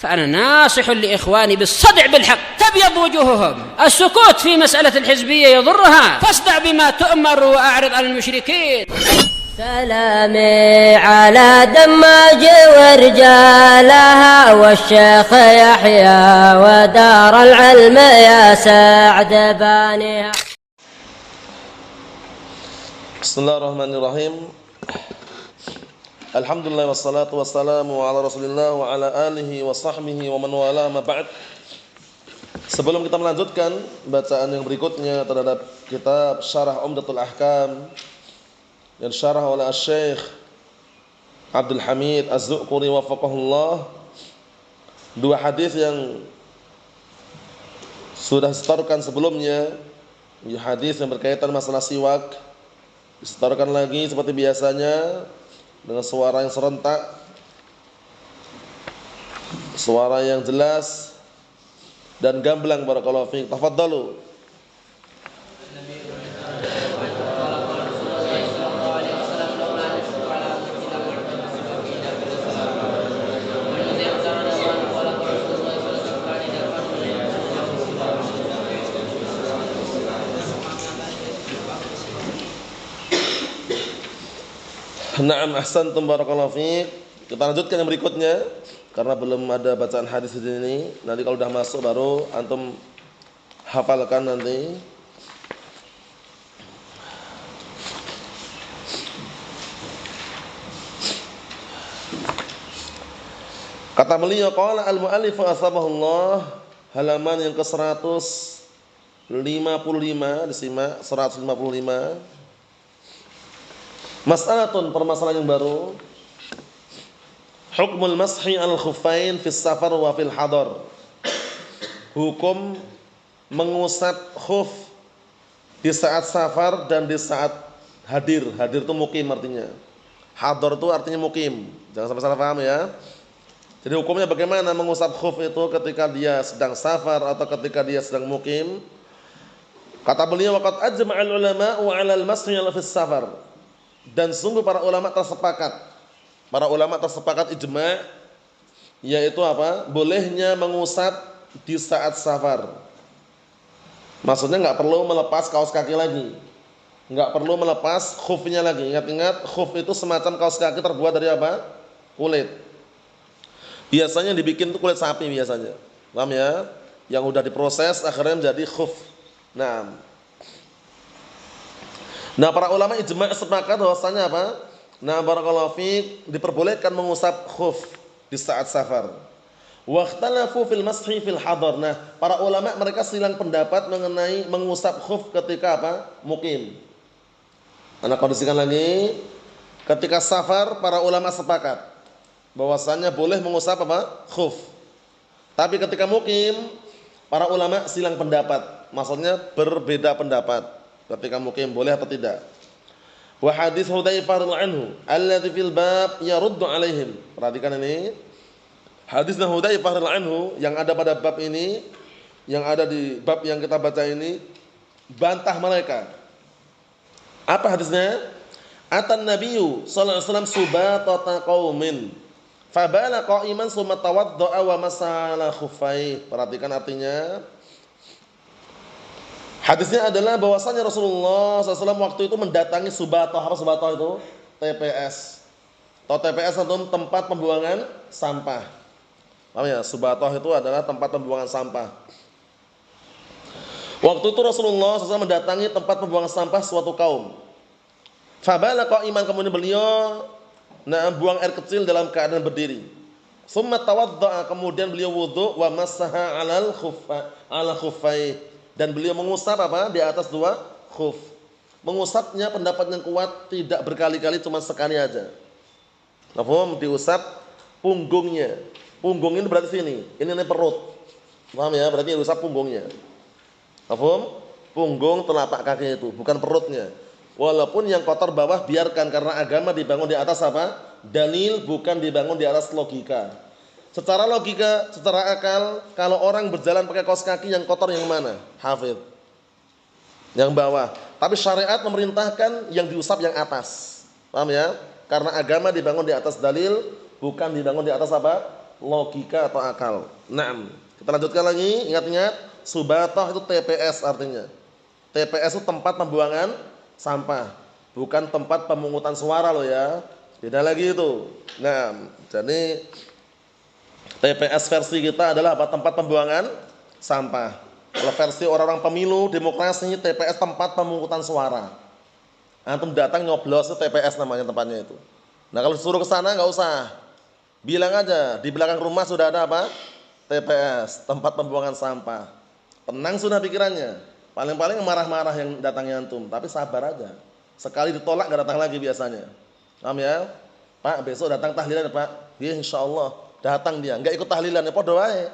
فأنا ناصح لإخواني بالصدع بالحق تبيض وجوههم. السكوت في مسألة الحزبية يضرها، فاصدع بما تؤمر وأعرض عن المشركين. سلامي على دماج ورجالها والشيخ يحيى ودار العلم يا سعد بانيها. Bismillahirrahmanirrahim. Alhamdulillah wassalatu wassalamu ala Rasulillah wa ala alihi wa sahbihi wa man wala ma ba'd. Sebelum kita melanjutkan bacaan yang berikutnya terhadap kitab Syarah Umdatul Ahkam yang syarah oleh Syekh Abdul Hamid Az-Zuquri wafaqahullah, dua hadis yang sudah disetorkan sebelumnya, hadis yang berkaitan masalah siwak, disetorkan lagi seperti biasanya dengan suara yang serentak, suara yang jelas dan gamblang. Barakallahu fiik. Tafadhalu. Na'am, ahsantum, barakallahu fiik. Kita lanjutkan yang berikutnya karena belum ada bacaan hadis di sini. Nanti kalau sudah masuk baru antum hafalkan nanti. Kata beliau, qala al-mu'allif asbahullah, halaman yang ke-155, disimak 155. Mas'alatun, permasalahan yang baru. Hukmul mashi al-khuffain fis safar wa fil hadar. Hukum mengusap khuf di saat safar dan di saat hadir. Hadir itu mukim artinya. Hadar itu artinya mukim. Jangan sampai salah paham ya. Jadi hukumnya bagaimana mengusap khuf itu ketika dia sedang safar atau ketika dia sedang mukim. Kata beliau, waqad ajma'al ulama'u 'ala al-mashi fis safar. Dan sungguh para ulama tersepakat ijma', yaitu apa? Bolehnya mengusap di saat safar. Maksudnya enggak perlu melepas kaos kaki lagi, enggak perlu melepas khufnya lagi. Ingat-ingat, khuf itu semacam kaos kaki terbuat dari apa? Kulit. Biasanya dibikin itu kulit sapi biasanya. Paham ya? Yang udah diproses akhirnya menjadi khuf. Nah, para ulama ijma' sepakat bahwasanya apa? Nah, barakallahu fiik, diperbolehkan mengusap khuf di saat safar. Wa ikhtalafu fil mashi fil hadar. Nah, para ulama mereka silang pendapat mengenai mengusap khuf ketika apa? Mukim. Ana kondisikan lagi. Ketika safar para ulama sepakat bahwasanya boleh mengusap apa? Khuf. Tapi ketika mukim para ulama silang pendapat. Maksudnya berbeda pendapat. Ketika mukim boleh atau tidak. Wa hadis Hudzaifah radhiyallahu anhu alladzi fil bab yaruddu alaihim. Perhatikan ini. Hadis Hudzaifah radhiyallahu anhu yang ada pada bab ini, yang ada di bab yang kita baca ini, bantah mereka. Apa hadisnya? Atan nabiyyu sallallahu alaihi wasallam subatata qaumin fabala qa'iman summa tawaddaa wa masala khuffai. Perhatikan artinya. Hadisnya adalah bahwasanya Rasulullah SAW waktu itu mendatangi Subatoh. Apa Subatoh itu? TPS. Atau TPS atau tempat pembuangan sampah. Paham ya? Subatoh itu adalah tempat pembuangan sampah. Waktu itu Rasulullah SAW mendatangi tempat pembuangan sampah suatu kaum. Fabala qa'iman, kemudian beliau buang air kecil dalam keadaan berdiri. Summa tawaddaa, kemudian beliau wudu, wa masaha 'ala khuffai. Dan beliau mengusap apa? Di atas dua khuf. Mengusapnya pendapat yang kuat tidak berkali-kali, cuma sekali aja. Paham? Diusap punggungnya. Punggung ini berarti sini. Ini perut. Paham ya? Berarti diusap punggungnya. Paham? Punggung telapak kaki itu, bukan perutnya. Walaupun yang kotor bawah biarkan, karena agama dibangun di atas apa? Dalil, bukan dibangun di atas logika. Secara logika, secara akal, kalau orang berjalan pakai kaos kaki yang kotor yang mana? Hafidh. Yang bawah. Tapi syariat memerintahkan yang diusap yang atas. Paham ya? Karena agama dibangun di atas dalil, bukan dibangun di atas apa? Logika atau akal. Naam. Kita lanjutkan lagi, ingat-ingat, subatoh itu TPS artinya. TPS itu tempat pembuangan sampah, bukan tempat pemungutan suara loh ya. Beda lagi itu. Nah, jadi TPS versi kita adalah apa? Tempat pembuangan sampah. Kalau versi orang-orang pemilu demokrasi, TPS tempat pemungutan suara. Antum datang nyoblos itu TPS namanya tempatnya itu. Nah, kalau disuruh ke sana nggak usah. Bilang aja di belakang rumah sudah ada apa? TPS, tempat pembuangan sampah. Tenang sudah pikirannya. Paling-paling marah-marah yang datangnya antum, tapi sabar aja. Sekali ditolak nggak datang lagi biasanya. Paham ya? Pak, besok datang tahlilan ya, Pak. Ya, insyaallah datang dia. Nggak ikut tahlilan ya podo wae.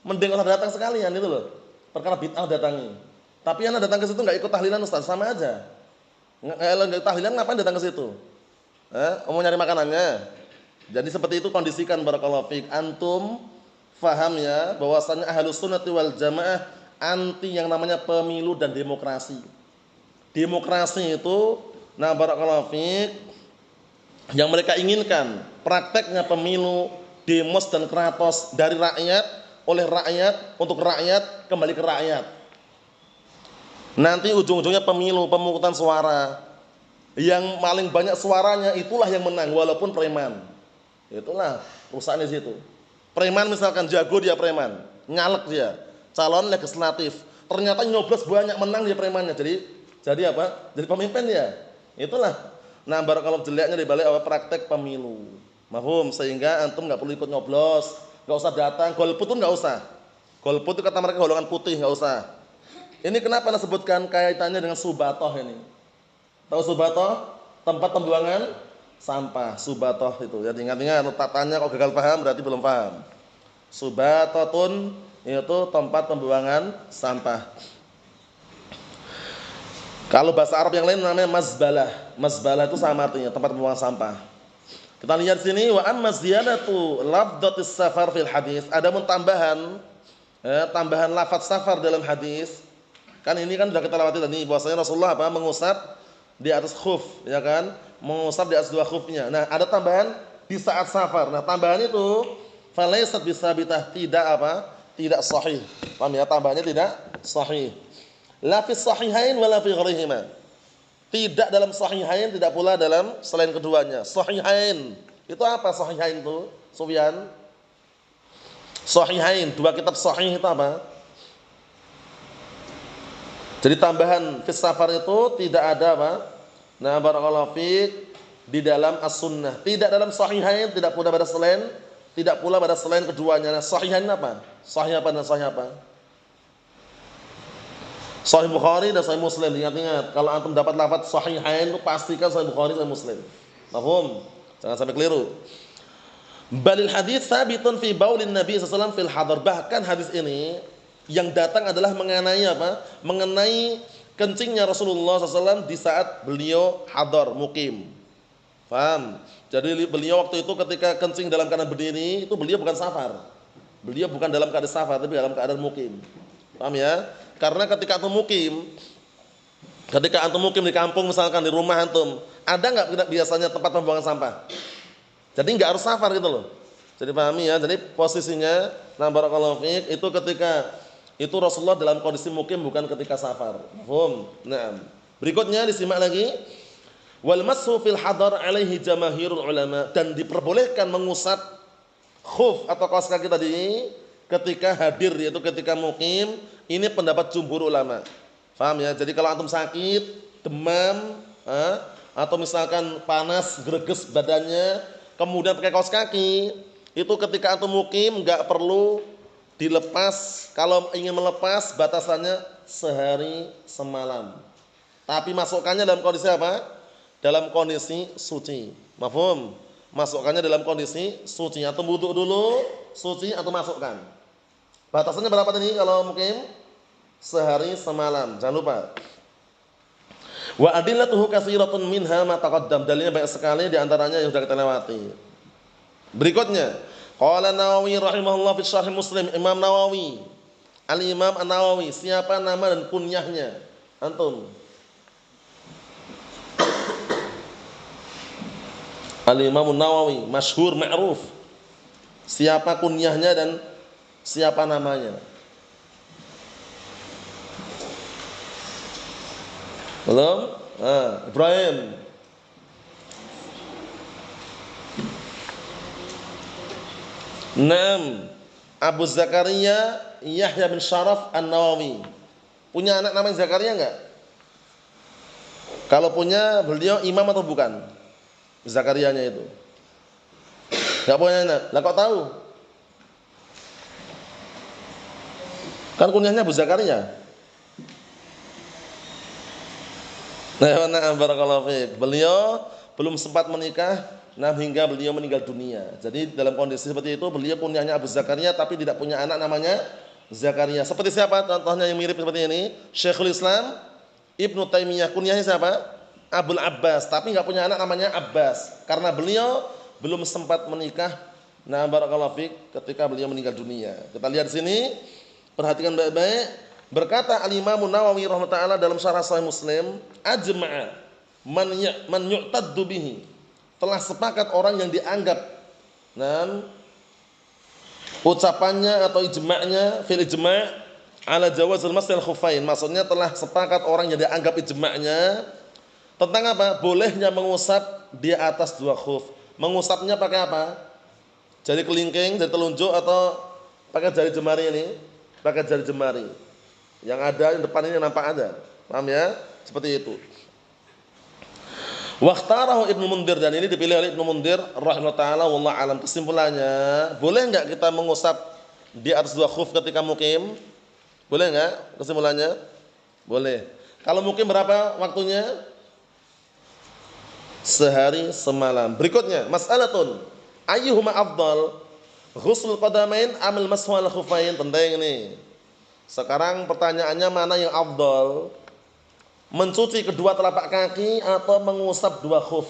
Mending orang datang sekalian itu loh. Perkara bid'ah datangi. Tapi anda datang ke situ nggak ikut tahlilan Ustaz, sama aja. Nggak tahlilan ngapain datang ke situ? Mau nyari makanannya. Jadi seperti itu kondisikan barakallahu fiik. Antum faham ya bahwasanya Ahlus Sunnah wal Jamaah anti yang namanya pemilu dan demokrasi. Demokrasi itu nah barakallahu fiik yang mereka inginkan prakteknya pemilu, demos dan kratos dari rakyat, oleh rakyat, untuk rakyat, kembali ke rakyat. Nanti ujung-ujungnya pemilu, pemungutan suara. Yang paling banyak suaranya itulah yang menang walaupun preman. Itulah rusaknya di situ. Preman misalkan jago dia preman, nyalek dia, calon legislatif. Ternyata nyoblos banyak menang dia premannya. Jadi apa? Jadi pemimpin dia. Itulah. Nah, barakallahu jeleknya di balik apa praktek pemilu. Mahum sehingga antum enggak perlu ikut nyoblos, enggak usah datang, golput pun enggak usah. Golput itu kata mereka golongan putih, enggak usah. Ini kenapa disebutkan kaitannya dengan subatoh ini? Tahu subatoh? Tempat pembuangan sampah, subatoh itu. Jadi ingat-ingat tataannya kalau gagal paham berarti belum paham. Subatotun itu tempat pembuangan sampah. Kalau bahasa Arab yang lain namanya mazbalah. Mazbalah itu sama artinya tempat pembuangan sampah. Kita lihat sini wa amma ziyadatu lafdhatis safar fil hadis. Adapun tambahan lafaz safar dalam hadis. Kan ini kan sudah kita lewati tadi bahwasanya Rasulullah apa mengusap di atas khuf, ya kan? Mengusap di atas dua khufnya. Nah, ada tambahan di saat safar. Nah, tambahan itu falaisat bisabitah, tidak apa? Tidak sahih. Paham ya? Tambahannya tidak sahih. La fi sahihain wala fi ghairihima. Tidak dalam sahihain, tidak pula dalam selain keduanya. Sahihain. Itu apa sahihain itu? Sufyan. Sahihain, dua kitab sahih itu apa? Jadi tambahan fi safar itu tidak ada apa? Nah, barakallahu fiik di dalam as-sunnah. Tidak dalam sahihain, tidak pula pada selain, tidak pula pada selain keduanya. Nah, sahihain apa? Sahih apa dan sahih apa? Sahih Bukhari dan Sahih Muslim. Ingat-ingat, kalau antum dapat lafaz sahihain itu pastikan Sahih Bukhari dan Muslim. Paham? Jangan sampai keliru. Balil hadis sabitun fi baulin Nabi sallallahu alaihi wasallam fil hadar. Bahkan hadis ini yang datang adalah mengenai apa? Mengenai kencingnya Rasulullah SAW di saat beliau hadar, mukim. Paham? Jadi beliau waktu itu ketika kencing dalam keadaan berdiri, itu beliau bukan safar. Beliau bukan dalam keadaan safar, tapi dalam keadaan mukim. Paham ya? Karena ketika antum mukim di kampung misalkan, di rumah antum, ada nggak biasanya tempat pembuangan sampah? Jadi nggak harus safar gitu loh. Jadi pahami ya, jadi posisinya, nah barakallahu fiik, itu ketika itu Rasulullah dalam kondisi mukim bukan ketika safar. Paham? Nah, berikutnya disimak lagi. Wal mashu fil hadar alaihi jamaahirul ulama, dan diperbolehkan mengusap khuf atau kaos kaki tadi ketika hadir, yaitu ketika mukim. Ini pendapat jumhur ulama. Paham ya? Jadi kalau antum sakit, demam, atau misalkan panas, greges badannya, kemudian pakai kaos kaki, itu ketika antum mukim enggak perlu dilepas. Kalau ingin melepas batasannya sehari semalam. Tapi masukkannya dalam kondisi apa? Dalam kondisi suci. Mafhum? Masukkannya dalam kondisi suci. Atau wudu dulu, suci atau masukkan. Batasannya berapa tadi kalau mukim? Sehari semalam. Jangan lupa. Wa adillatuhu katsiratun minha ma taqaddam. Dalilnya banyak sekali, di antaranya yang sudah kita lewati. Berikutnya, qala Nawawi rahimahullah fi syarh Muslim. Imam Nawawi, Al-Imam An-Nawawi, siapa nama dan kunyahnya? Antum. Al-Imam An-Nawawi, masyhur, ma'ruf. Siapa kunyahnya dan siapa namanya? Belum? Ibrahim. Naam. Abu Zakaria Yahya bin Syaraf An-Nawawi. Punya anak namanya Zakaria enggak? Kalau punya, beliau imam atau bukan? Zakarianya itu. Enggak punya anak. Lah kok tahu? Kan kunyahnya Abu Zakaria. Nah, barakallahu fiik. Beliau belum sempat menikah, hingga beliau meninggal dunia. Jadi dalam kondisi seperti itu, beliau kunyahnya Abu Zakaria tapi tidak punya anak namanya Zakaria. Seperti siapa contohnya yang mirip seperti ini? Syekhul Islam Ibnu Taimiyah, kunyahnya siapa? Abul Abbas, tapi enggak punya anak namanya Abbas karena beliau belum sempat menikah. Nah, barakallahu fiik, ketika beliau meninggal dunia. Kita lihat di sini, perhatikan baik-baik. Berkata Al-Imam Nawawi rahimahullah dalam Syarah Sahih Muslim, ajma'a man yu'taddu bihi. Telah sepakat orang yang dianggap ucapannya atau ijma'nya fil ijma' ala jawazil masal khuffain. Maksudnya telah sepakat orang yang dianggap ijma'nya tentang apa? Bolehnya mengusap di atas dua khuf. Mengusapnya pakai apa? Jari kelingking, jari telunjuk atau pakai jari jemari ini? Pakai jari jemari. Yang ada yang depan ini nampak ada. Paham ya? Seperti itu. Waqtarahu Ibnu Mundir, dan ini dipilih oleh Ibnu Mundir rahimahullah taala, wallahu alam. Kesimpulannya, boleh enggak kita mengusap di atas dua khuf ketika mukim? Boleh enggak? Kesimpulannya? Boleh. Kalau mukim berapa waktunya? Sehari semalam. Berikutnya, mas'alatun ayyuhuma afdal? Ghusl qadamain amil mashu al khuffain? Penting ini. Sekarang pertanyaannya, mana yang afdal? Mencuci kedua telapak kaki atau mengusap dua khuf?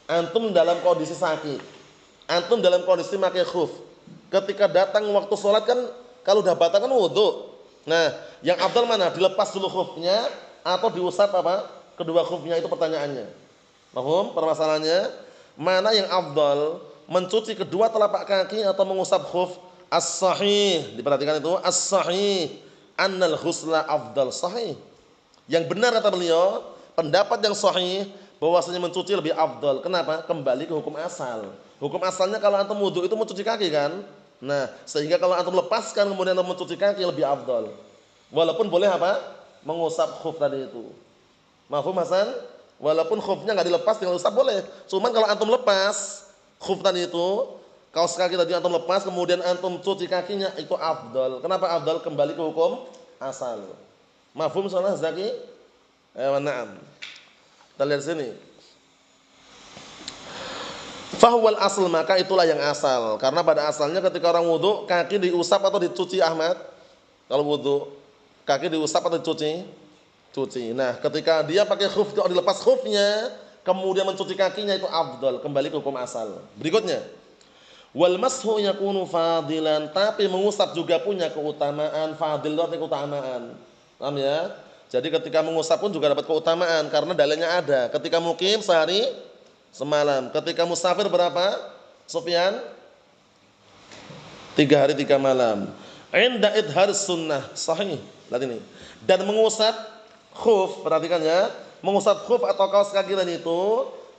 Antum dalam kondisi sakit, antum dalam kondisi pakai khuf. Ketika datang waktu sholat kan, kalau udah batal kan wudu. Nah, yang afdal mana? Dilepas dulu khufnya atau diusap apa? Kedua khufnya, itu pertanyaannya. Paham permasalahannya? Mana yang afdal? Mencuci kedua telapak kaki atau mengusap khuf? As-sahih, diperhatikan itu, as-sahih annal ghusla afdal, sahih. Yang benar kata beliau, pendapat yang sahih bahwasanya mencuci lebih afdal. Kenapa? Kembali ke hukum asal. Hukum asalnya kalau antum wudu itu mencuci kaki kan? Nah, sehingga kalau antum lepaskan kemudian antum mencuci kaki lebih afdal. Walaupun boleh apa? Mengusap khuf tadi itu. Mafhum Hasan? Walaupun khufnya enggak dilepas, tinggal usap boleh. Cuman kalau antum lepas khuf tadi itu, kaos kaki tadi antum lepas, kemudian antum cuci kakinya, itu afdal. Kenapa afdal? Kembali ke hukum asal. Mafhum soalnya Zaki? Na'am. Kita lihat sini. Fahuwal asal, maka itulah yang asal. Karena pada asalnya ketika orang wudu, kaki diusap atau dicuci, Ahmad? Kalau wudu, kaki diusap atau dicuci? Cuci. Nah, ketika dia pakai khuf, kalau dilepas khufnya, kemudian mencuci kakinya, itu afdal. Kembali ke hukum asal. Berikutnya. Wal mashu yakunu fadilan, tapi mengusap juga punya keutamaan. Fadil itu artinya keutamaan. Paham ya? Jadi ketika mengusap pun juga dapat keutamaan karena dalilnya ada. Ketika mukim sehari semalam. Ketika musafir berapa? Sufyan? 3 hari 3 malam. Inda idharis sunnah, sahih. Lihat ini. Dan mengusap khuf, perhatikan ya. Mengusap khuf atau kaos kaki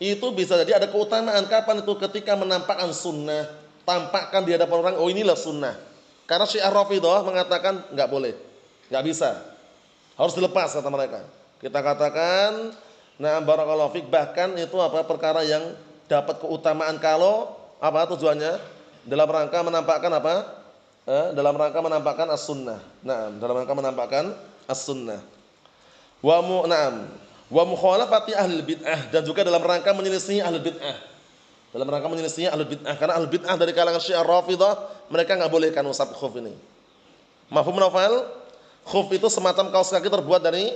itu bisa jadi ada keutamaan. Kapan itu? Ketika menampakkan sunnah. Tampakkan di hadapan orang, oh inilah sunnah. Karena Syiah Rafidhah mengatakan enggak boleh, enggak bisa, harus dilepas kata mereka. Kita katakan, nah barakallahu fik, bahkan itu apa perkara yang dapat keutamaan kalau apa tujuannya? Dalam rangka menampakkan apa? Dalam rangka menampakkan as-sunnah. Nah, dalam rangka menampakkan as-sunnah. Wa mukhalafati ahli bid'ah, dan juga dalam rangka menyelisih ahli bid'ah. Dalam rangka menyelisih ahli bid'ah, karena ahli bid'ah dari kalangan Syiah Rafidhah mereka enggak bolehkan usap khuf ini. Mafhum nafal? Khuf itu semacam kaos kaki terbuat dari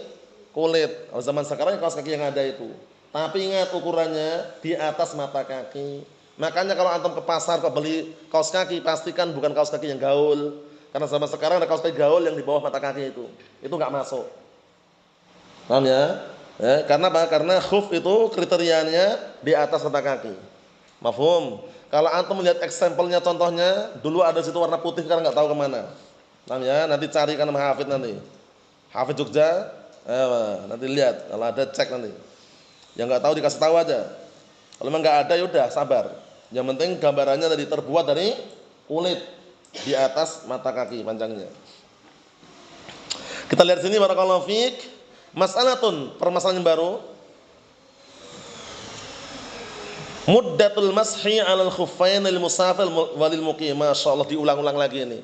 kulit. Kalau zaman sekarang kaos kaki yang ada itu. Tapi ingat ukurannya di atas mata kaki. Makanya kalau antum ke pasar kok beli kaos kaki, pastikan bukan kaos kaki yang gaul. Karena zaman sekarang ada kaos kaki gaul yang di bawah mata kaki itu. Itu enggak masuk. Paham ya? Karena apa? Karena khuf itu kriterianya di atas mata kaki. Mafhum? Kalau antum melihat eksempelnya, contohnya, dulu ada situ warna putih, sekarang nggak tahu kemana. Paham ya? Nanti carikan sama Hafid nanti. Hafid Jogja, nanti lihat. Kalau ada cek nanti. Yang nggak tahu dikasih tahu aja. Kalau memang nggak ada, yaudah sabar. Yang penting gambarannya tadi terbuat dari kulit di atas mata kaki panjangnya. Kita lihat sini barakallahu fiik. Mas'alatun, permasalahan yang baru. Muddatul mashi 'alal khuffain lil musafir walil muqim. Masyaallah, diulang-ulang lagi ini.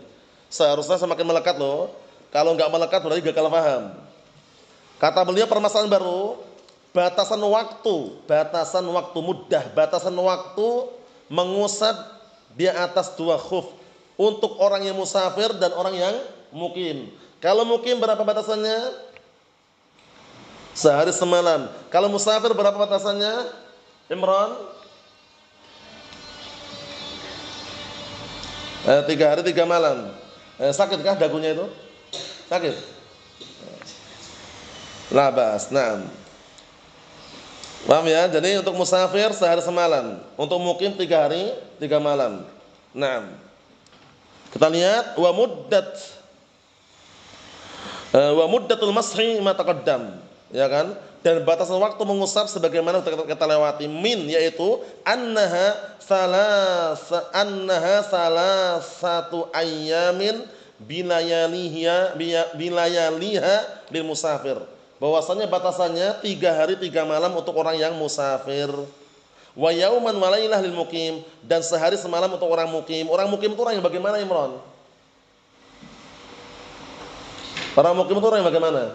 Seharusnya semakin melekat loh. Kalau enggak melekat berarti gagal paham. Kata beliau permasalahan baru, batasan waktu muddah, batasan waktu mengusap di atas dua khuf untuk orang yang musafir dan orang yang mukim. Kalau mukim berapa batasannya? Sehari semalam. Kalau musafir berapa batasannya? Imran? 3 hari 3 malam. Sakitkah dagunya itu? Sakit? Labas, naam. Paham ya? Jadi untuk musafir sehari semalam, untuk mukim 3 hari 3 malam. Naam. Kita lihat wa muddatul mashi ma taqaddam, ya kan? Dan batasan waktu mengusap sebagaimana kita lewati, min yaitu annaha salasatu ayyamin bilayaliha lil musafir. Bahwasanya batasannya 3 hari 3 malam untuk orang yang musafir. Wa yauman wa lailah lil muqim, dan sehari semalam untuk orang mukim. Orang mukim itu orang yang bagaimana, Imran? Orang mukim itu orang yang bagaimana?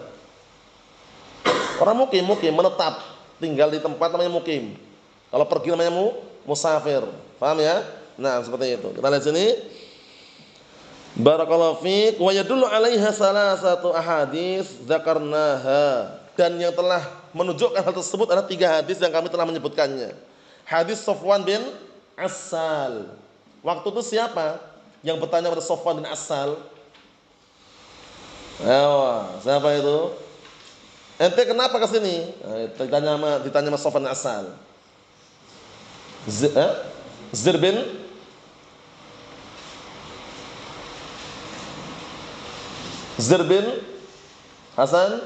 Orang mukim menetap, tinggal di tempat namanya mukim. Kalau pergi namanya musafir. Paham ya? Nah, seperti itu. Kita lihat sini. Barakallahu fiik wa yadullu 'alaiha salasatu ahadits dzakarnaha. Dan yang telah menunjukkan hal tersebut ada 3 hadis yang kami telah menyebutkannya. Hadis Sofwan bin Assal. Waktu itu siapa yang bertanya pada Sofwan bin Assal? Siapa itu? Ente kenapa ke sini? Ditanya sama Sofwan bin Assal. Zir bin Hasan,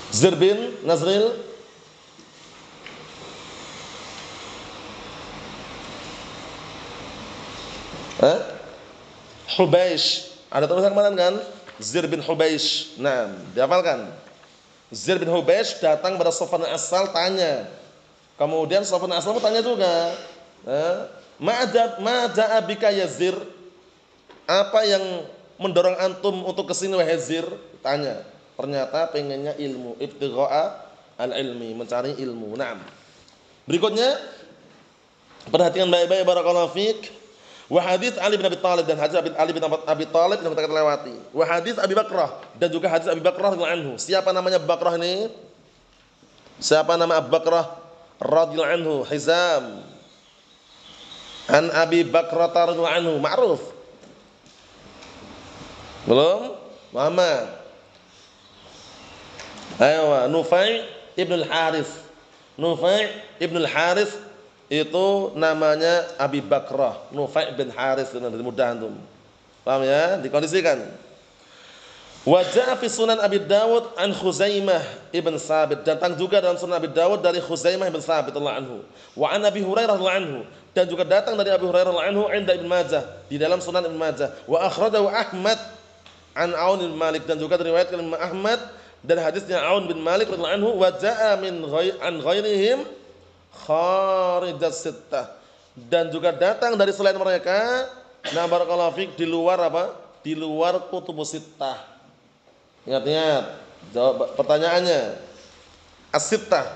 Zir bin Nazril, Hubaish. Ada tulisan kemarin kan? Zir bin Hubaish. Nah, dihafalkan. Zir bin Hubaish datang pada Sofwan bin Assal tanya. Kemudian Sofwan bin Assal tanya juga. Ma'ja'a bika ya Zir? Apa yang mendorong antum untuk kesini wahai Zir? Tanya. Ternyata pengennya ilmu, ibtigha'a al-ilmi, mencari ilmu. Naam. Berikutnya, perhatikan baik-baik barakallahu fiik. Wa hadits Ali bin Abi Thalib, dan hadis Ali bin Abi Thalib yang kita lewati. Wa hadits Abi Bakrah, dan juga hadis Abi Bakrah radhiyallahu anhu. Siapa namanya Abu Bakrah ini? Siapa nama Abu Bakrah radhiyallahu anhu? Hizam an Abi Bakrah radhiyallahu anhu, ma'ruf. Belum? Muhammad. Ayo, Nufai ibn al-Harith. Nufai ibn al-Harith itu namanya Abi Bakrah, Nufai bin Harith, dari mudah antum. Paham ya? Dikondisikan. Wa jaa fi Sunan Abi Dawud an Khuzaimah ibn Sabit, datang juga dalam Sunan Abi Dawud dari Khuzaimah ibn Sabit radhiyallahu anhu. Wa an Abi Hurairah radhiyallahu anhu, dan juga datang dari Abi Hurairah radhiyallahu anhu inda Ibnu Majah, di dalam Sunan Ibnu Majah. Wa akhrajahu Ahmad an Aun bin Malik, dan juga diriwayatkan Imam Ahmad dan hadisnya Aun bin Malik radhiyallahu anhu. Wa jaa min ghairihim kharijat sittah, dan juga datang dari selain mereka, nah barakallahu fiik, di luar apa? Di luar kutubus sittah. Ingat-ingat, jawab pertanyaannya. As-sittah,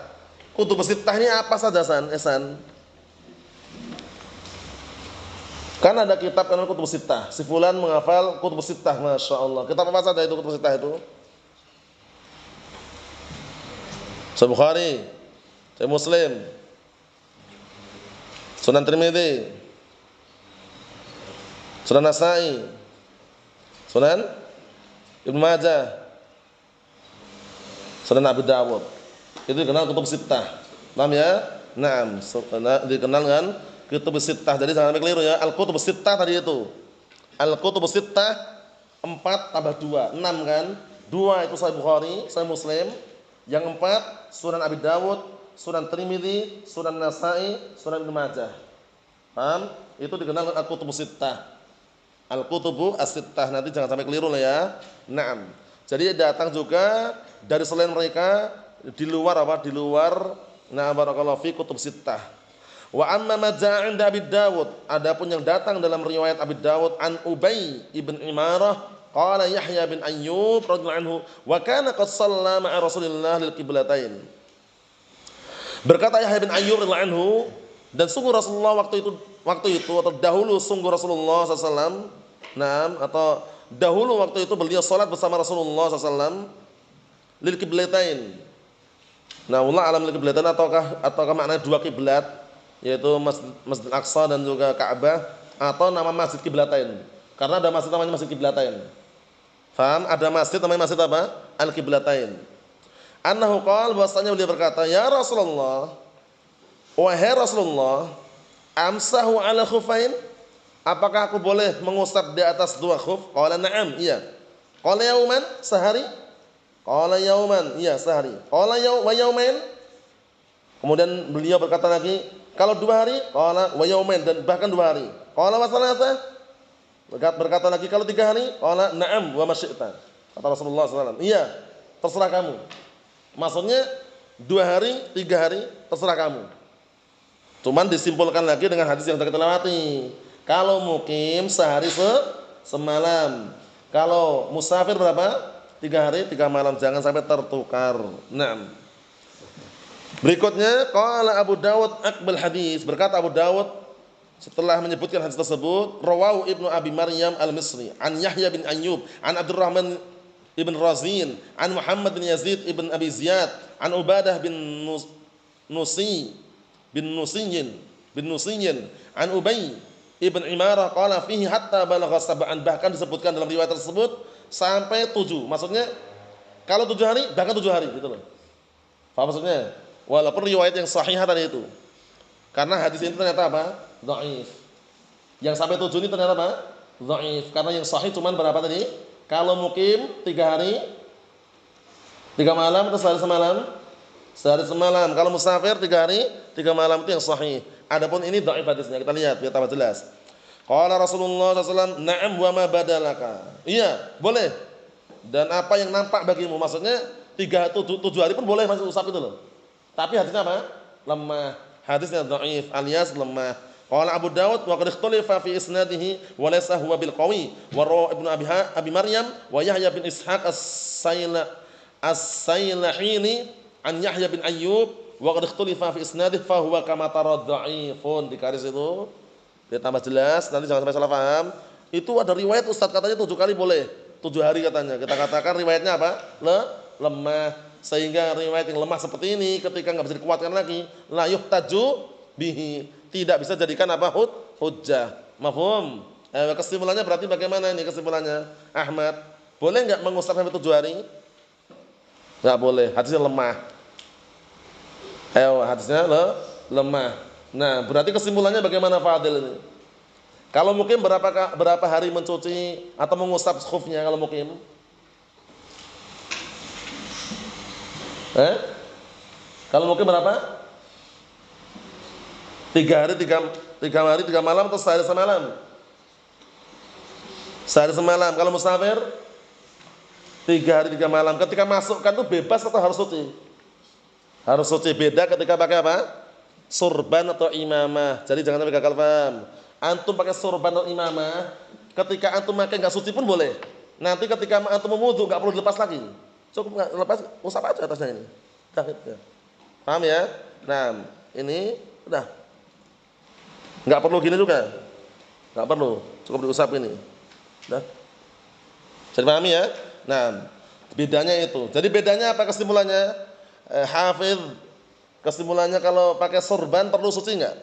kutubus sittah ini apa saja, Esan? Kan ada kitab kan kutubus sittah. Si fulan menghafal kutubus sittah, Masya Allah. Kitab apa saja itu kutubus sittah itu? Sahih Bukhari, Sahih Muslim, Sunan Tirmidzi, Sunan Nasa'i, Sunan Ibnu Majah, Sunan Abi Dawud. Itu dikenal kutub sittah. Paham ya? Naam, dikenal dengan kutubus sittah. Jadi jangan sampai keliru ya. Al-kutubus sittah tadi itu. Al-kutubus sittah 4 tambah 2, 6 kan? 2 itu Sahih Bukhari, Sahih Muslim. Yang 4 Sunan Abi Dawud, Sunan Tirmidzi, Sunan Nasa'i, Sunan Ibnu Majah. Paham? Itu dikenal dengan al-kutubus sittah. Al-kutubu as-sittah, nanti jangan sampai keliru lah ya. Naam. Jadi datang juga dari selain mereka di luar apa? Di luar barakallahu fi kutub sittah. Wa amma ma ja'a 'inda Abi Dawud, adapun yang datang dalam riwayat Abi Dawud an Ubay ibn Imarah qala Yahya bin Ayyub radhiyallahu anhu wa kana qad shalla ma'a Rasulillah lil qiblatain. Berkata Yahya bin Ayyub radhiyallahu anhu, dan sungguh Rasulullah waktu itu atau dahulu sungguh Rasulullah SAW, atau dahulu waktu itu beliau salat bersama Rasulullah SAW lil qiblatain. Nah, Allah alam lil qiblatain ataukah maknanya dua kiblat, yaitu Masjid Aqsa dan juga Ka'bah, atau nama Masjid Qiblatain. Karena ada masjid namanya Masjid Qiblatain. Faham? Ada masjid namanya masjid apa? Al-Qiblatain. Annahu qala, bahwasanya beliau berkata, "Ya Rasulullah, wahai Rasulullah, amsahu 'ala khuffain? Apakah aku boleh mengusap di atas dua khuf?" Qala na'am, iya. Qala yauman, sehari? Qala yauman, iya sehari. Qala wa yaumain? Kemudian beliau berkata lagi, kalau 2 hari? Qala wa yaumain, dan bahkan 2 hari. Qala wa salasah? Berkata lagi, kalau 3 hari? Qala na'am wa ma syi'ta. Kata Rasulullah SAW, iya, terserah kamu. Maksudnya 2 hari, 3 hari, terserah kamu. Cuman disimpulkan lagi dengan hadis yang sudah kita lewati. Kalau mukim sehari semalam. Kalau musafir berapa? 3 hari 3 malam, jangan sampai tertukar. Naam. Berikutnya qala Abu Dawud aqbal hadis, berkata Abu Dawud setelah menyebutkan hadis tersebut, rawahu Ibnu Abi Maryam Al-Misri an Yahya bin Ayyub an Abdurrahman ibn Razin an Muhammad bin Yazid ibn Abi Ziyad an Ubadah bin Nusiyyin an Ubay ibn Imarah qala fihi hatta balagha sab'an, bahkan disebutkan dalam riwayat tersebut sampai 7. Maksudnya kalau 7 hari bahkan 7 hari gitu loh. Paham maksudnya? Walaupun riwayat yang sahih tadi itu. Karena hadis ini ternyata apa? Dhaif. Yang sampai 7 ini ternyata apa? Dhaif. Karena yang sahih cuma berapa tadi? Kalau mukim 3 hari 3 malam atau sehari semalam? Sehari semalam. Kalau musafir 3 hari 3 malam, itu yang sahih. Adapun ini dhaif hadisnya. Kita lihat biar tambah jelas. Qala Rasulullah SAW, na'am wa ma badalaka. Iya, boleh. Dan apa yang nampak bagimu? Maksudnya 7 hari pun boleh masih usap itu loh. Tapi hadisnya apa? Lemah. Hadisnya dhaif alias lemah. Qala Abu Dawud wa qad ikhtalafa fi isnadihi wa laysa huwa bil qawi wa rawa Ibnu Abi Maryam wa Yahya bin Ishaq as-Sailahini an Yahya bin Ayyub wa qad ikhtalafa fi isnadihi fa huwa kama tara dhaifun. Di garis itu biar tambah jelas, nanti jangan sampai salah paham. Itu ada riwayat Ustaz katanya 7 kali boleh, 7 hari katanya. Kita katakan riwayatnya apa? Lemah. Sehingga riwayat yang lemah seperti ini ketika enggak bisa dikuatkan lagi, la yuhtaju bihi, tidak bisa jadikan apa? Hujjah. Mafhum? Kesimpulannya berarti bagaimana ini kesimpulannya? Ahmad, boleh enggak mengusap sampai 7 hari? Enggak boleh, hadisnya lemah. Hadisnya lemah. Nah, berarti kesimpulannya bagaimana Fadil ini? Kalau mukim berapa hari mencuci atau mengusap khufnya kalau mukim? Kalau mukim berapa? 3 hari 3 malam atau sehari semalam? Sehari semalam. Kalau musafir 3 hari 3 malam. Ketika masukkan itu bebas atau harus suci? Harus suci. Beda ketika pakai apa? Surban atau imamah. Jadi jangan sampai gagal paham. Antum pakai surban atau imamah, ketika antum pakai enggak suci pun boleh. Nanti ketika antum memwudu enggak perlu dilepas lagi. Cukup lepas, usap aja atasnya ini. Paham ya? Nah, ini udah. Enggak perlu gini juga. Enggak perlu, cukup diusap ini. Udah. Jadi pahami ya? Nah, bedanya itu. Jadi bedanya apa kesimpulannya? Hafidz, kesimpulannya kalau pakai sorban perlu suci enggak?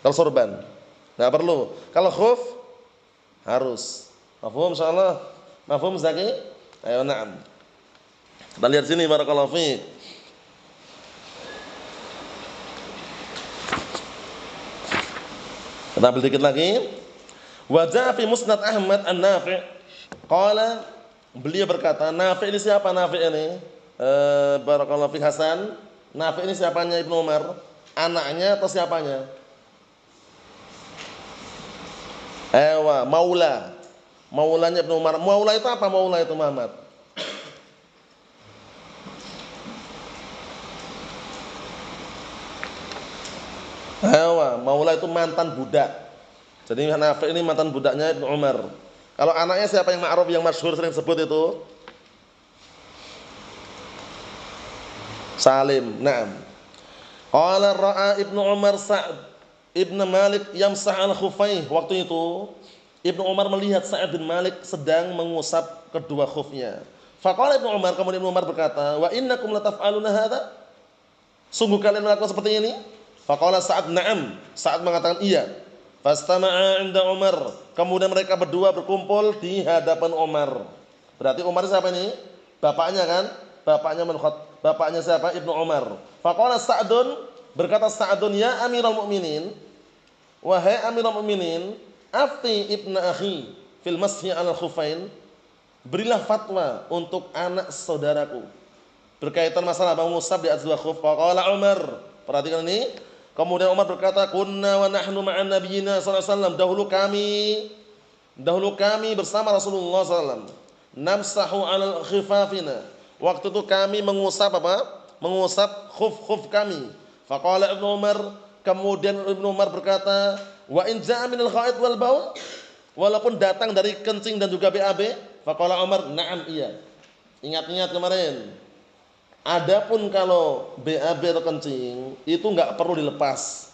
Kalau sorban enggak perlu. Kalau khuf harus. Mafhum insyaallah? Mafhum Zaki? Ayo na'am. Kita lihat sini barakallahu fiik. Kita ambil dikit lagi. Wa jaa fi Musnad Ahmad an-Nafi'. Qala, beliau berkata, Nafi' ini siapa Nafi' ini? Barakallahu fi Hasan. Nafi' ini siapanya Ibnu Umar? Anaknya atau siapanya? Maula. Maulanya Ibnu Umar. Maula itu apa? Maula itu Muhammad. Maula itu mantan budak. Jadi Nafi' ini mantan budaknya Ibnu Umar. Kalau anaknya siapa yang ma'ruf yang masyhur sering sebut itu? Salim. Naam. Qala ra'a Ibnu Umar Sa'd Ibnu Malik yamsah al-khuffaih. Waktu itu Ibnu Umar melihat Sa'ad bin Malik sedang mengusap kedua khufnya. Faqala Ibnu Umar, kemudian Ibnu Umar berkata, "Wa innakum lataf'aluna hadza?" Sungguh kalian melakukan seperti ini? Faqala Sa'ad, "Na'am." Sa'ad mengatakan iya. Fastama'a 'inda Umar. Kemudian mereka berdua berkumpul di hadapan Umar. Berarti Umar siapa ini? Bapaknya kan? Bapaknya siapa? Ibnu Umar. Faqala Sa'dun, berkata Sa'dun, "Ya Amirul Mukminin, wahai Amirul Mukminin, afti ibna akhi fil mashi 'alal khuffain." Berilah fatwa untuk anak saudaraku berkaitan masalah mengusap di atas dua khuf. Faqala Umar, perhatikan ini. Kemudian Umar berkata, "Kunna wa nahnu ma'an nabiyina sallallahu alaihi wasallam." Dahulu kami bersama Rasulullah sallallahu alaihi wasallam. Namsahu 'alal khifafina. Waktu itu kami mengusap apa? Mengusap khuf-khuf kami. Faqala Ibnu Umar, kemudian Ibnu Umar berkata, "Wa in ja'a minal kha'id wal baul?" Walaupun datang dari kencing dan juga BAB. Faqala Umar, "Na'am, iya." Ingat-ingat kemarin. Adapun kalau BAB atau kencing itu enggak perlu dilepas.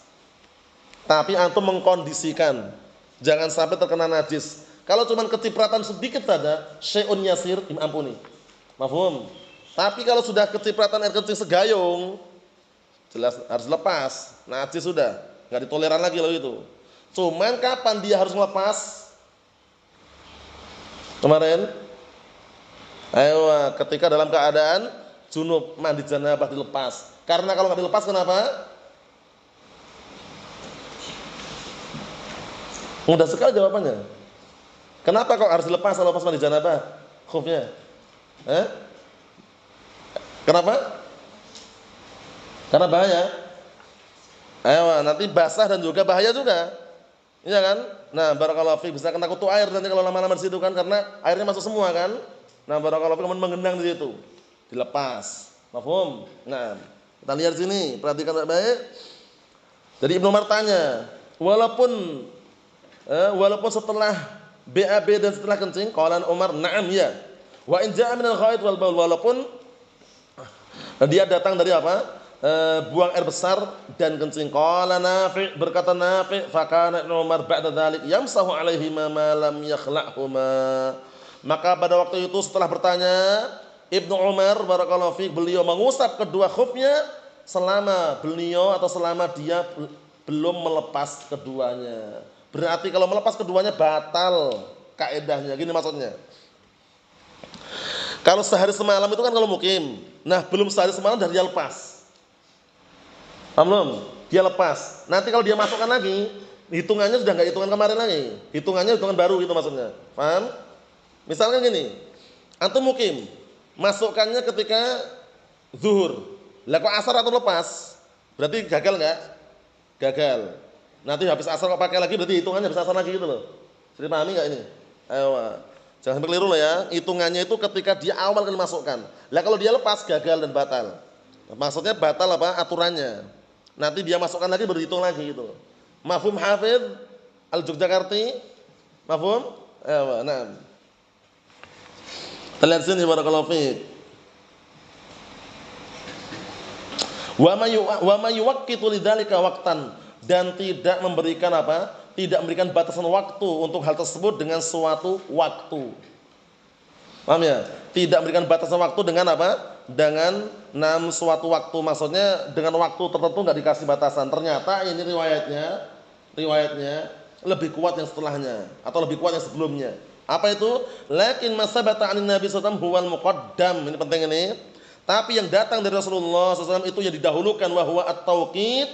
Tapi antum mengkondisikan jangan sampai terkena najis. Kalau cuma kecipratan sedikit saja, syai'un yasir, diampuni. Mafhum? Tapi kalau sudah kecipratan air kencing segayung, jelas harus lepas. Najis sudah, enggak ditoleran lagi loh itu. Cuman kapan dia harus melepas? Kemarin ketika dalam keadaan junub, mandi janabah dilepas. Karena kalau nggak dilepas kenapa? Mudah sekali jawabannya. Kenapa kok harus dilepas kalau pas mandi janabah khufnya? Kenapa? Karena bahaya. Nanti basah dan juga bahaya juga. Iya kan? Nah, barakallahu fi, bisa kena kutu air nanti kalau lama-lama di situ kan, karena airnya masuk semua kan. Nah, barakallahu fi, kemudian mengendang di situ. Dilepas. Mafhum? Nah, kita lihat sini, perhatikan baik-baik. Jadi Ibnu Umar tanya, walaupun setelah BAB dan setelah kencing, qala Umar, "Na'am, ya." Wa in ja'a minal ghait wal baul, walaupun dia datang dari apa? Buang air besar dan kencing. Qala Nafi', berkata Nafi', fa kana Ibnu Umar ba'da dzalik yamsahu 'alaihima ma lam yakhla'huma. Maka pada waktu itu setelah bertanya, Ibnu Umar barakallahu fiik, beliau mengusap kedua khufnya selama dia belum melepas keduanya. Berarti kalau melepas keduanya batal kaedahnya. Gini maksudnya. Kalau sehari semalam itu kan kalau mukim. Nah, belum sehari semalam dah dia lepas. Paham belum? Dia lepas. Nanti kalau dia masukkan lagi, hitungannya sudah enggak hitungan kemarin lagi. Hitungannya hitungan baru gitu maksudnya. Paham? Misalnya gini. Antum mukim, masukkannya ketika zuhur. Lah kok asar atau lepas? Berarti gagal enggak? Gagal. Nanti habis asar kok pakai lagi, berarti hitungannya habis asar lagi gitu loh. Jadi pahami enggak ini? Ayo. Jangan sampai keliru loh ya. Hitungannya itu ketika dia awal kali masukkan. Lah kalau dia lepas gagal dan batal. Maksudnya batal apa? Aturannya. Nanti dia masukkan lagi berhitung lagi gitu. Mafhum Hafidz Al-Jogjakarti? Mafhum? Nah. Lihat sini barakallahu fiik. Wa ma yuwaqqitu lidzalika waqtan, dan tidak memberikan apa? Tidak memberikan batasan waktu untuk hal tersebut dengan suatu waktu. Paham ya? Tidak memberikan batasan waktu dengan apa? Dengan suatu waktu, maksudnya dengan waktu tertentu enggak dikasih batasan. Ternyata ini riwayatnya lebih kuat yang setelahnya atau lebih kuat yang sebelumnya. Apa itu? Lakin masabata 'anin Nabi sallallahu alaihi wasallam huwal muqaddam. Ini penting ini. Tapi yang datang dari Rasulullah sallallahu alaihi wasallam itu yang didahulukan, wa huwa at-tauqit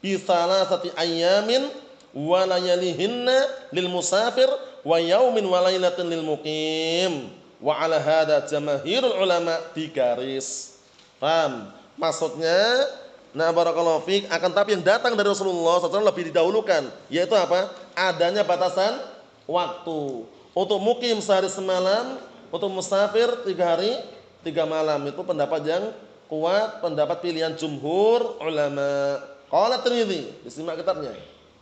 bi salasati ayyamin wa layalihinna lil musafir wa yaumin wa lailatin lil muqim. Wa ala hada jamaahirul ulama digaris. Paham? Maksudnya, nah barakallahu fiik, akan tapi yang datang dari Rasulullah SAW lebih didahulukan, yaitu apa? Adanya batasan waktu. Untuk mukim sehari semalam, untuk musafir 3 hari 3 malam. Itu pendapat yang kuat, pendapat pilihan jumhur ulama. Qala Tirmidzi, disimak kitabnya.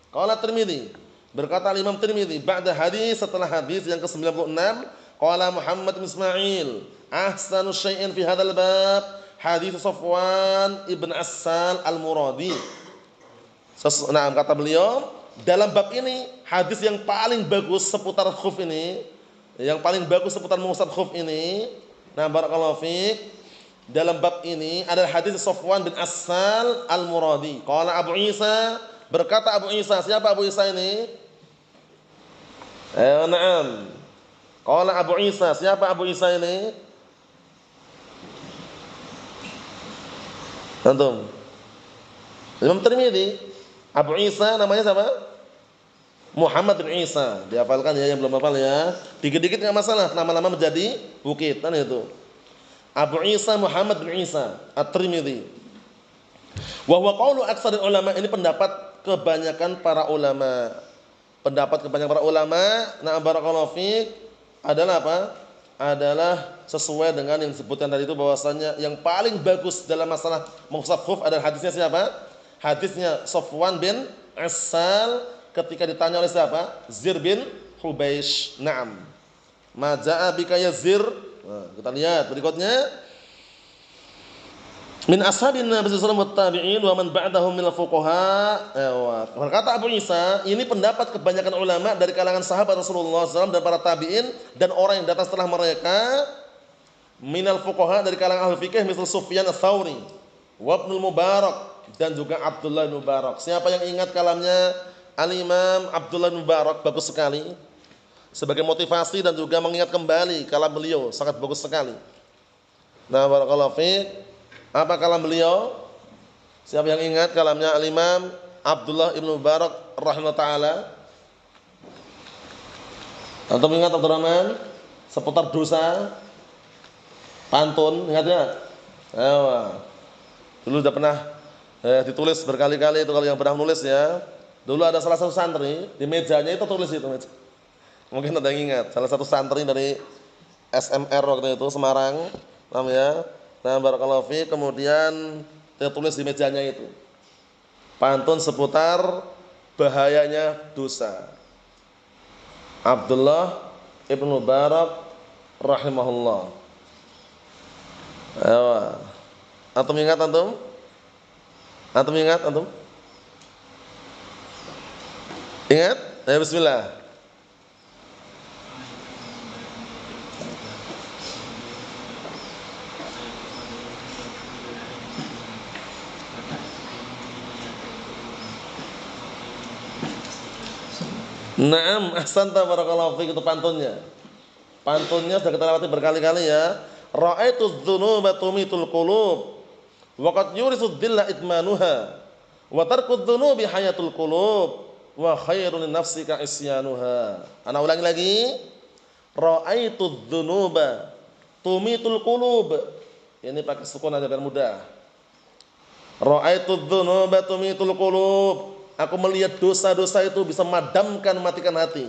Qala Tirmidzi, berkata Imam Tirmidzi, ba'da hadis, setelah hadis yang ke-96, qala Muhammad bin Ismail, ahsanu syai'in fi hadzal bab hadis Safwan ibn Assal al-Muradi. Nah, kata beliau, dalam bab ini hadis yang paling bagus seputar khuf ini, yang paling bagus seputar mengusap khuf ini, nah barakallahu fiik, dalam bab ini adalah hadis Safwan bin Assal al-Muradi. Qala Abu Isa, berkata Abu Isa, siapa Abu Isa ini? Na'am. Qala Abu Isa, siapa Abu Isa ini? Antum. Imam Tirmidzi. Abu Isa namanya siapa? Muhammad bin Isa. Dihafalkan ya yang belum hafal ya. Dikit-dikit enggak masalah, lama-lama menjadi bukit kan itu. Abu Isa Muhammad bin Isa At-Tirmidzi. Wa huwa qaulu aktsarul ulama, ini pendapat kebanyakan para ulama. Pendapat kebanyakan para ulama, na barakallahu fiik, adalah apa? Adalah sesuai dengan yang disebutkan tadi itu, bahwasanya yang paling bagus dalam masalah mengusap khuf adalah hadisnya siapa? Hadisnya Safwan bin Assal ketika ditanya oleh siapa? Zir bin Hubeish. Naam. Ma jaa bika ya Zir. Nah, kita lihat berikutnya. Min ashabin Nabi sallallahu alaihi wasallam tabi'in wa man ba'dahum minal fuqaha. Berkata Abu Isa, ini pendapat kebanyakan ulama dari kalangan sahabat Rasulullah SAW dan para tabi'in dan orang yang datang setelah mereka, minal fuqaha, dari kalangan ahli fikih, misal Sufyan ats-Tsauri wa Ibnu Mubarak, dan juga Abdullah bin Mubarak. Siapa yang ingat kalamnya Al-Imam Abdullah bin Mubarak? Bagus sekali. Sebagai motivasi dan juga mengingat kembali kalam beliau, sangat bagus sekali. Nah, barakallahu fiik. Apa kalam beliau? Siapa yang ingat kalamnya Al-Imam Abdullah ibn Mubarak rahimahullah ta'ala? Antum ingat Abdurrahman? Seputar dosa, pantun, ingat ya? Dulu sudah pernah ditulis berkali-kali itu, kalau yang pernah nulis ya. Dulu ada salah satu santri, di mejanya itu tulis itu. Mungkin ada yang ingat, salah satu santri dari SMR waktu itu, Semarang, namanya. Nah, barakallahu fi, kemudian dia tulis di mejanya itu pantun seputar bahayanya dosa. Abdullah ibnu Mubarak rahimahullah. Antum ingat antum? Antum ingat antum? Ingat? Ya, bismillah. Naam, ahsanta barakallahu fiik, itu pantunnya. Pantunnya sudah kita lewati berkali-kali ya. Ra'aitu dzunuba tumitul qulub wa qad yurisu dhilla itmanuha wa tarku dzunubi hayatul qulub wa khairun nafsika isyanuha. Ana ulangi lagi. Ra'aitu dzunuba tumitul qulub. Ini pakai sukun aja biar mudah. Ra'aitu dzunuba tumitul qulub. Aku melihat dosa-dosa itu bisa memadamkan, mematikan hati.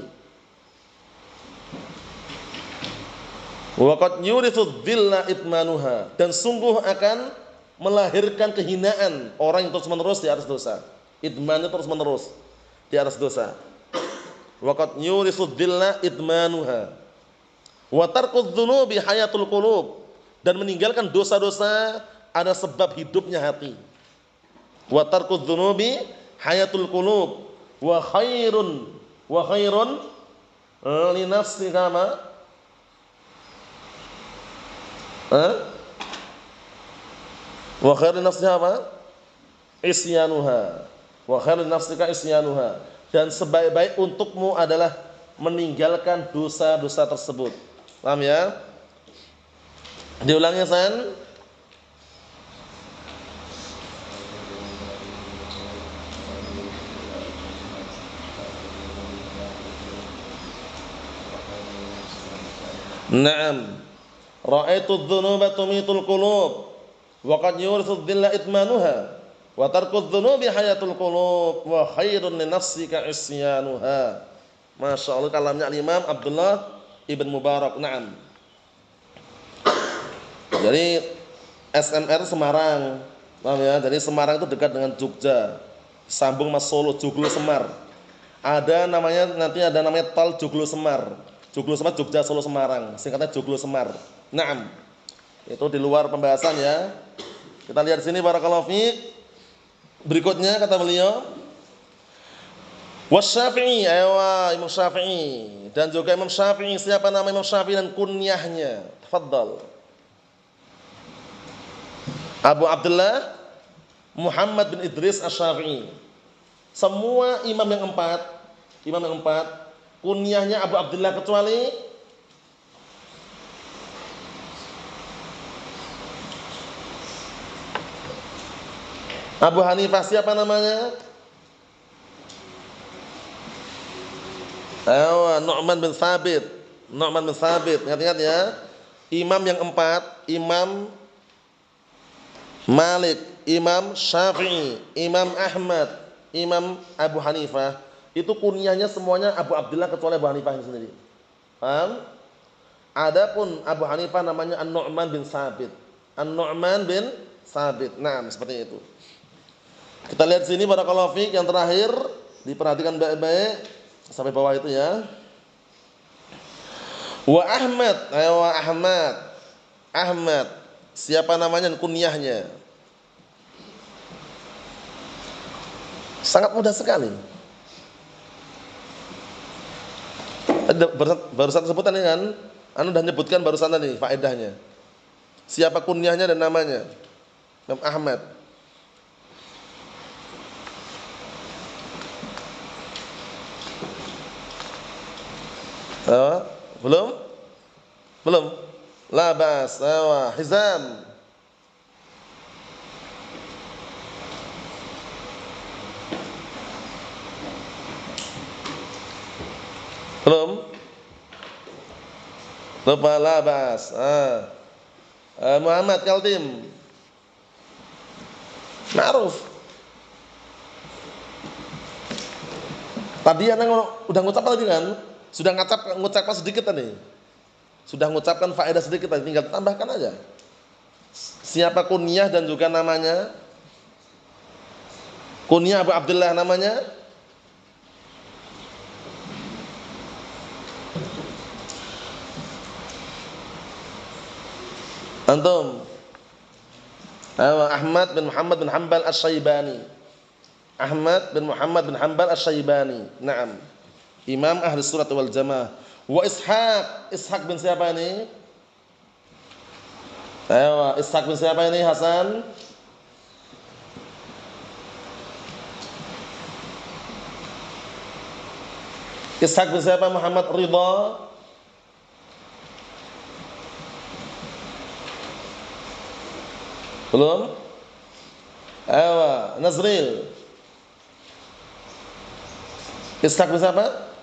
Wa qad yurithu dhilla itmanuha, dan sungguh akan melahirkan kehinaan orang yang terus-menerus di atas dosa. Idmannya terus-menerus di atas dosa. Wa qad yurithu dhilla itmanuha wa tarku dzunubi hayatul qulub, dan meninggalkan dosa-dosa ada sebab hidupnya hati. Wa tarku dzunubi hayatul qulub wa khairun li nafsika ma wa khairun nafsika ma isyanuha wa khairun nafsika isyanuha, dan sebaik-baik untukmu adalah meninggalkan dosa-dosa tersebut. Paham ya? Diulangi San. Naam. Ra'aitu dzunuba tumitul qulub wa qad yurithu dhilla itmanuha wa tarku dzunubi hayatul qulub wa khairun li nafsika isyanuha. Masyaallah, kalamnya Imam Abdullah Ibn Mubarak. Naam. Jadi SMR Semarang, paham ya? Jadi Semarang itu dekat dengan Jogja, sambung Mas Solo, Joglo Semar. Ada namanya, nanti ada namanya tol Joglo Semar. Joglo Semar Jogja Solo Semarang, singkatnya Joglo Semar. Naam. Itu di luar pembahasan ya. Kita lihat di sini barakallahu fiik. Berikutnya kata beliau, Wasyafi'i, Imam Syafi'i, dan juga Imam Syafi'i, siapa nama Imam Syafi'i dan kunyahnya? Tafadhal. Abu Abdullah Muhammad bin Idris Asy-Syafi'i. Semua imam yang empat, kunyahnya Abu Abdullah kecuali Abu Hanifah, siapa namanya? Nu'man bin Thabit. Nu'man bin Thabit. Ingat-ingat ya. Imam yang empat, Imam Malik, Imam Syafi'i, Imam Ahmad, Imam Abu Hanifah. Itu kunyahnya semuanya Abu Abdullah kecuali Abu Hanifah sendiri. Paham? Adapun Abu Hanifah namanya An-Nu'man bin Thabit. An-Nu'man bin Thabit. Nah, seperti itu. Kita lihat sini barakallahu fiik yang terakhir, diperhatikan baik-baik sampai bawah itu ya. Wa Ahmad, Ahmad. Siapa namanya dan kunyahnya? Sangat mudah sekali. Barusan sebutan ini kan, Anda sudah nyebutkan barusan tadi faedahnya. Siapa kunyahnya dan namanya? Imam Ahmad. Belum? La bas. Hizam. Belum? Lupa, la bas. Muhammad Kaltim. Ma'ruf. Tadi Anda udah ngucap tadi kan? Sudah ngucapkan sedikit tadi. Sudah mengucapkan faedah sedikit tadi, tinggal tambahkan aja. Siapa kunyah dan juga namanya? Kunyah Abu Abdullah namanya? Antum? Ahmad bin Muhammad bin Hanbal Asy-Syaibani. Ahmad bin Muhammad bin Hanbal Asy-Syaibani. Naam. Imam Ahli Sunnah wal Jamaah. Wa Ishaq bin siapa ini? Ishaq bin siapa ini, Hasan? Ishaq bin siapa? Muhammad Ridha. Belum? Nazril. Ishaq bin siapa?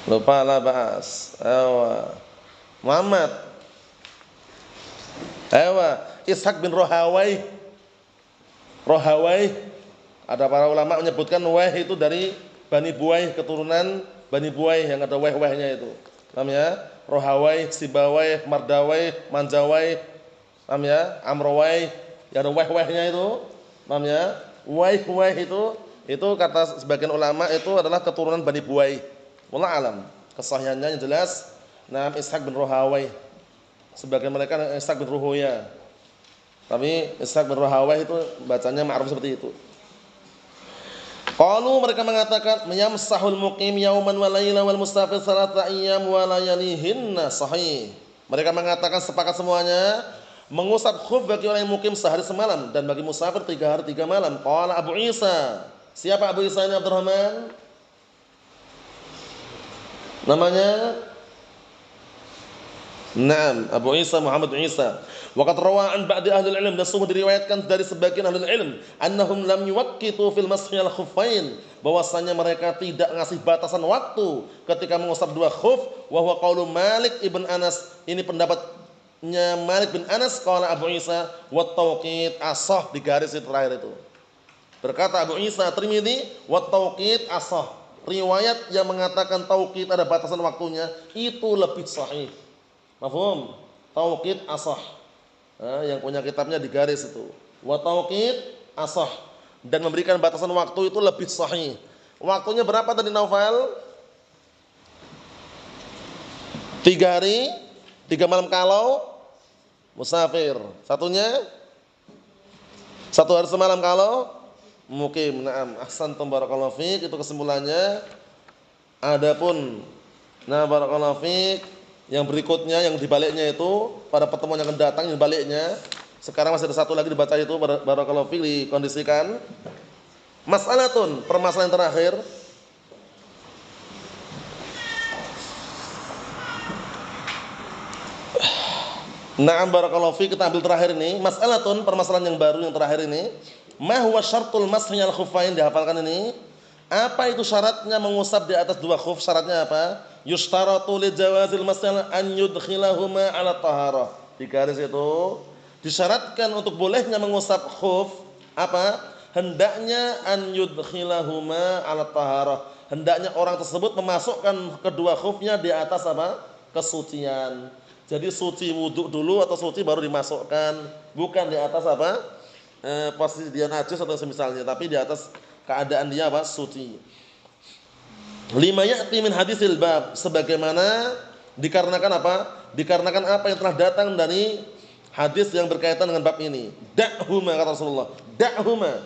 Lupa, la bahas. Muhammad. Ishaq bin Rohawai. Ada para ulama menyebutkan Waih itu dari Bani Buaih, keturunan Bani Buaih yang ada Waih-Waihnya itu. Paham ya? Rohawai, Sibawai, Mardawai, Manjawai. Paham ya? Amrawai, yang ada Waih-Waihnya itu. Paham ya? Waih itu kata sebagian ulama itu adalah keturunan Bani Buaih. Wallah alam, kesahihannya yang jelas nama Ishaq bin Rohawai. Sebagian mereka Ishaq bin Ruhoya, tapi Ishaq bin Rohawai itu bacanya ma'ruf seperti itu. Qalu, mereka mengatakan yamsahul muqim yauman wa laila wal musafir salata ayyam wa layalihinna sahih. Mereka mengatakan sepakat semuanya mengusap khuf bagi orang yang mukim sehari semalam dan bagi musafir 3 hari 3 malam. Qala Abu Isa. Siapa Abu Isa ini? Abdurrahman namanya? Naam, Abu Isa Muhammad bin Isa. Waqad rawa an ba'di ahli ilm, dan sungguh diriwayatkan dari sebagian ahli ilm, annahum lam yuwaqqitu fil mashi al khuffain, bahwasanya mereka tidak ngasih batasan waktu ketika mengusap dua khuf, wa huwa qaulu Malik ibn Anas. Ini pendapatnya Malik bin Anas, qala Abu Isa wa tawqit asah, di garis itu terakhir itu. Berkata Abu Isa Tirmidzi, wa tawqit asah. Riwayat yang mengatakan tauqid ada batasan waktunya itu lebih sahih. Mafhum? Tauqid asah. Yang punya kitabnya di garis itu. Wa tauqid asah. Dan memberikan batasan waktu itu lebih sahih. Waktunya berapa tadi Naufal? 3 hari, 3 malam kalau musafir. Satunya 1 hari semalam kalau mukim. Naam, ahsantum barakallahu fiik, itu kesimpulannya. Adapun barakallahu fiik, yang berikutnya, yang dibaliknya itu pada pertemuan yang akan datang, yang baliknya. Sekarang masih ada satu lagi dibaca itu, barakallahu fiik, dikondisikan. Mas'alatun, permasalahan terakhir. Na'am barakallahu fiik, kita ambil terakhir ini. Mas'alatun, permasalahan yang baru yang terakhir ini. Ma huwa syartul mashi al khuffain, dihafalkan ini. Apa itu syaratnya mengusap di atas dua khuf? Syaratnya apa? Yushtaratu li jawazil mashi an yudkhilahuma ala taharah. Di garis itu disyaratkan untuk bolehnya mengusap khuf apa? Hendaknya an yudkhilahuma ala taharah. Hendaknya orang tersebut memasukkan kedua khufnya di atas apa? Kesucian. Jadi suci wudhu dulu atau suci baru dimasukkan, bukan di atas apa? Posisi dia najis atau semisalnya, tapi di atas keadaan dia apa? Suci. Lima ya'ti min hadisil bab, sebagaimana dikarenakan apa? Dikarenakan apa yang telah datang dari hadis yang berkaitan dengan bab ini. Da'huma, kata Rasulullah. Da'huma,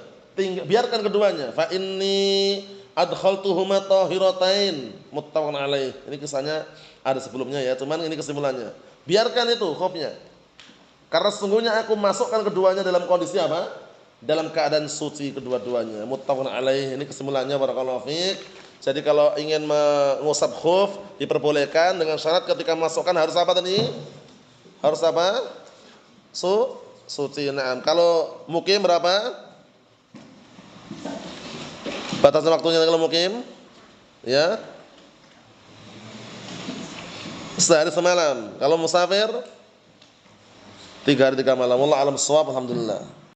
biarkan keduanya. Fa inni adkhaltuhuma tahiratain, muttafaqun alaih. Ini kisahnya ada sebelumnya ya, cuman ini kesimpulannya. Biarkan itu khufnya. Karena sesungguhnya aku masukkan keduanya dalam kondisi apa? Dalam keadaan suci kedua-duanya. Muttafaqun alaih. Ini kesimpulannya, barakallahu fiik. Jadi kalau ingin mengusap khuf diperbolehkan dengan syarat ketika masukkan harus apa tadi? Harus apa? Suci. Naam. Kalau mukim berapa? Batasan waktunya kalau mukim? Ya. Sehari semalam. Kalau musafir 3 hari 3 malam. Wallahu a'lam bissawab. Alhamdulillah.